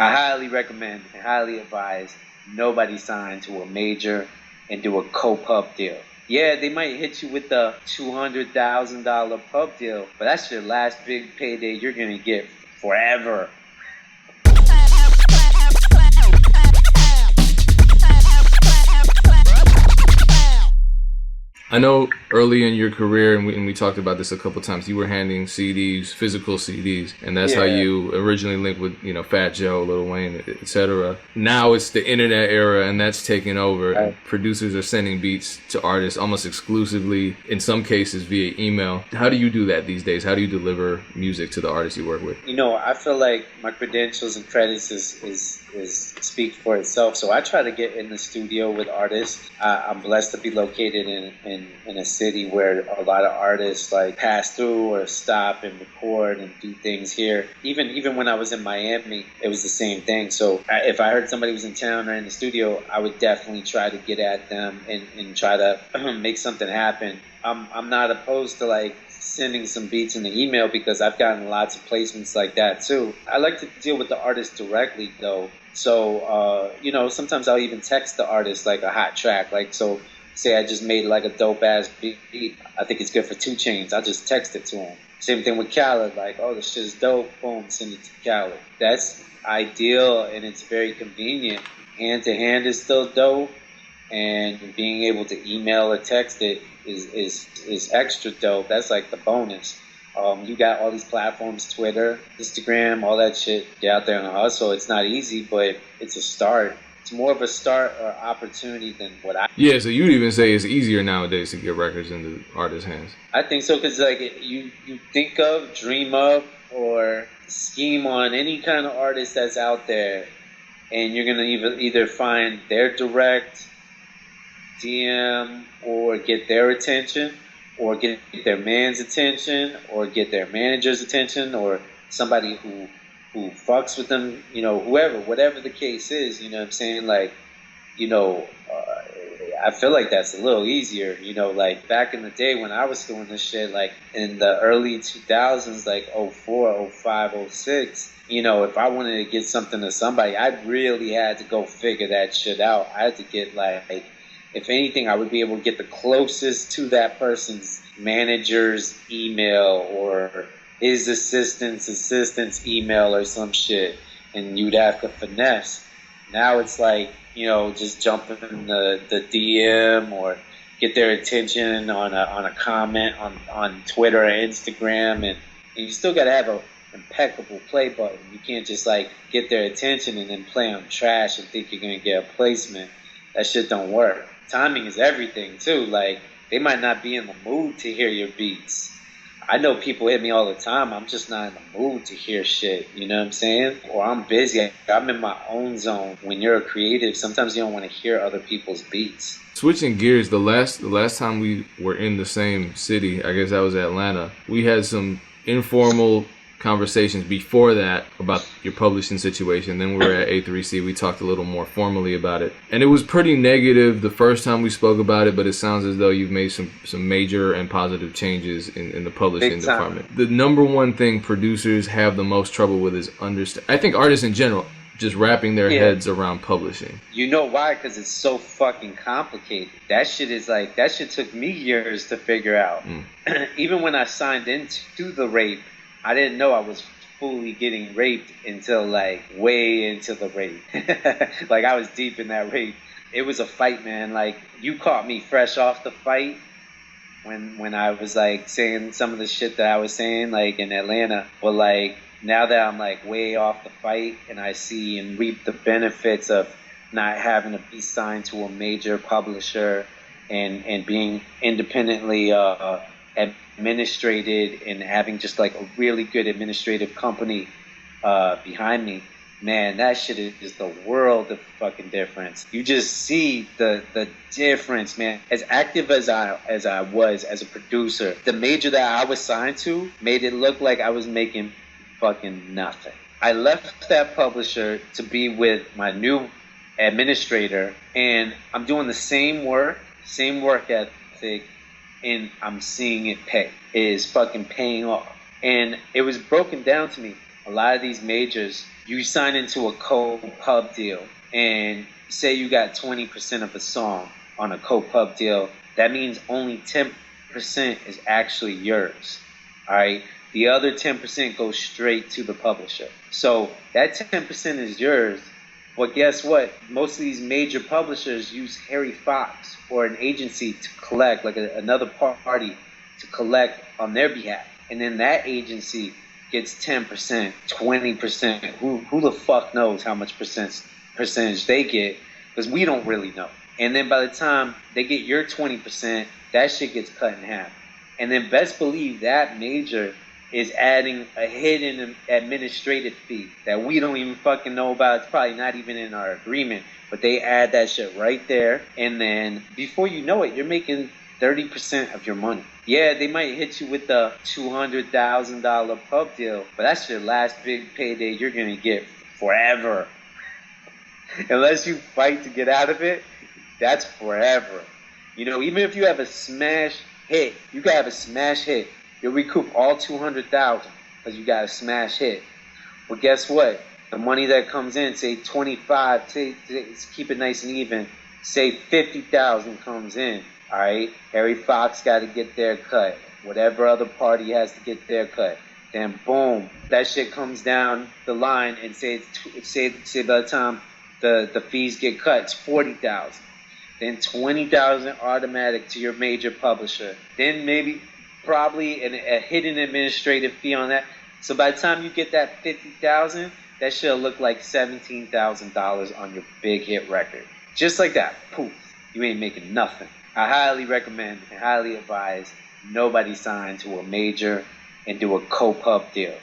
I highly recommend and highly advise nobody sign to a major and do a co-pub deal. Yeah, they might hit you with the $200,000 pub deal, but that's your last big payday you're gonna get forever. I know early in your career, and we talked about this a couple times, you were handing CDs, physical CDs, and that's how you originally linked with, Fat Joe, Lil Wayne, etc. Now it's the internet era, and that's taken over. Right. And producers are sending beats to artists almost exclusively, in some cases via email. How do you do that these days? How do you deliver music to the artists you work with? I feel like my credentials and credits is speak for itself. So I try to get in the studio with artists. I'm blessed to be located in a city where a lot of artists like pass through or stop and record and do things here. Even when I was in Miami, it was the same thing. So if I heard somebody was in town or in the studio, I would definitely try to get at them and try to make something happen. I'm not opposed to like sending some beats in the email because I've gotten lots of placements like that too. I like to deal with the artist directly though. So, sometimes I'll even text the artist like a hot track. Like, so say I just made like a dope ass beat. I think it's good for 2 Chainz. I'll just text it to him. Same thing with Khaled. Like, oh, this shit's dope. Boom, send it to Khaled. That's ideal and it's very convenient. Hand to hand is still dope. And being able to email or text it is extra dope. That's like the bonus. You got all these platforms, Twitter, Instagram, all that shit. Get out there and hustle. It's not easy, but it's a start. It's more of a start or opportunity than what I... Yeah, so you'd even say it's easier nowadays to get records into artists' hands. I think so, because like you think of, dream of, or scheme on any kind of artist that's out there, and you're going to either find their direct DM or get their attention, or get their man's attention, or get their manager's attention, or somebody who fucks with them, whatever the case is, you know what I'm saying? Like, I feel like that's a little easier, like back in the day when I was doing this shit, like in the early 2000s, like 04, 05, 06, if I wanted to get something to somebody, I really had to go figure that shit out. I had to get like if anything, I would be able to get the closest to that person's manager's email or his assistant's email or some shit, and you'd have to finesse. Now it's like, just jump in the DM or get their attention on a comment on Twitter or Instagram, and you still got to have a impeccable play button. You can't just like get their attention and then play on trash and think you're gonna get a placement. That shit don't work. Timing is everything too. Like, they might not be in the mood to hear your beats. I know people hit me all the time. I'm just not in the mood to hear shit. You know what I'm saying? Or I'm busy. I'm in my own zone. When you're a creative, sometimes you don't want to hear other people's beats. Switching gears, the last time we were in the same city, I guess that was Atlanta, we had some informal conversations before that about your publishing situation. Then we were at A3C. We talked a little more formally about it, and it was pretty negative the first time we spoke about it, but it sounds as though you've made some major and positive changes in the publishing department. The number one thing producers have the most trouble with is I think artists in general just wrapping their heads around publishing. You know why? Because it's so fucking complicated. That shit took me years to figure out. Even when I signed into the rape, I didn't know I was fully getting raped until like way into the rape. Like, I was deep in that rape. It was a fight, man. Like, you caught me fresh off the fight when I was like saying some of the shit that I was saying like in Atlanta. But like, now that I'm like way off the fight and I see and reap the benefits of not having to be signed to a major publisher and being independently administrated and having just like a really good administrative company behind me, man, that shit is the world of fucking difference. You just see the difference, man. As active as I was as a producer, the major that I was signed to made it look like I was making fucking nothing. I left that publisher to be with my new administrator, and I'm doing the same work ethic, and I'm seeing it pay. It is fucking paying off. And it was broken down to me. a lot of these majors, you sign into a co-pub deal, and say you got 20% of a song on a co-pub deal. That means only 10% is actually yours. All right. The other 10% goes straight to the publisher. So that 10% is yours. But guess what? Most of these major publishers use Harry Fox or an agency to collect, like another party to collect on their behalf. And then that agency gets 10%, 20%. Who the fuck knows how much percentage they get? Because we don't really know. And then by the time they get your 20%, that shit gets cut in half. And then best believe that major is adding a hidden administrative fee that we don't even fucking know about. It's probably not even in our agreement, but they add that shit right there. And then before you know it, you're making 30% of your money. Yeah, they might hit you with the $200,000 pub deal, but that's your last big payday you're gonna get forever. Unless you fight to get out of it, that's forever. You know, even if you have a smash hit, you can have a smash hit. You'll recoup all $200,000 because you got a smash hit. Well, guess what? The money that comes in, say 25, say keep it nice and even. Say 50,000 comes in. All right, Harry Fox got to get their cut. Whatever other party has to get their cut. Then boom, that shit comes down the line, and say by the time the fees get cut, it's 40,000. Then 20,000 automatic to your major publisher. Then maybe probably a hidden administrative fee on that. So by the time you get that 50,000, that should look like $17,000 on your big hit record. Just like that, poof, you ain't making nothing. I highly recommend and highly advise nobody sign to a major and do a co-pub deal.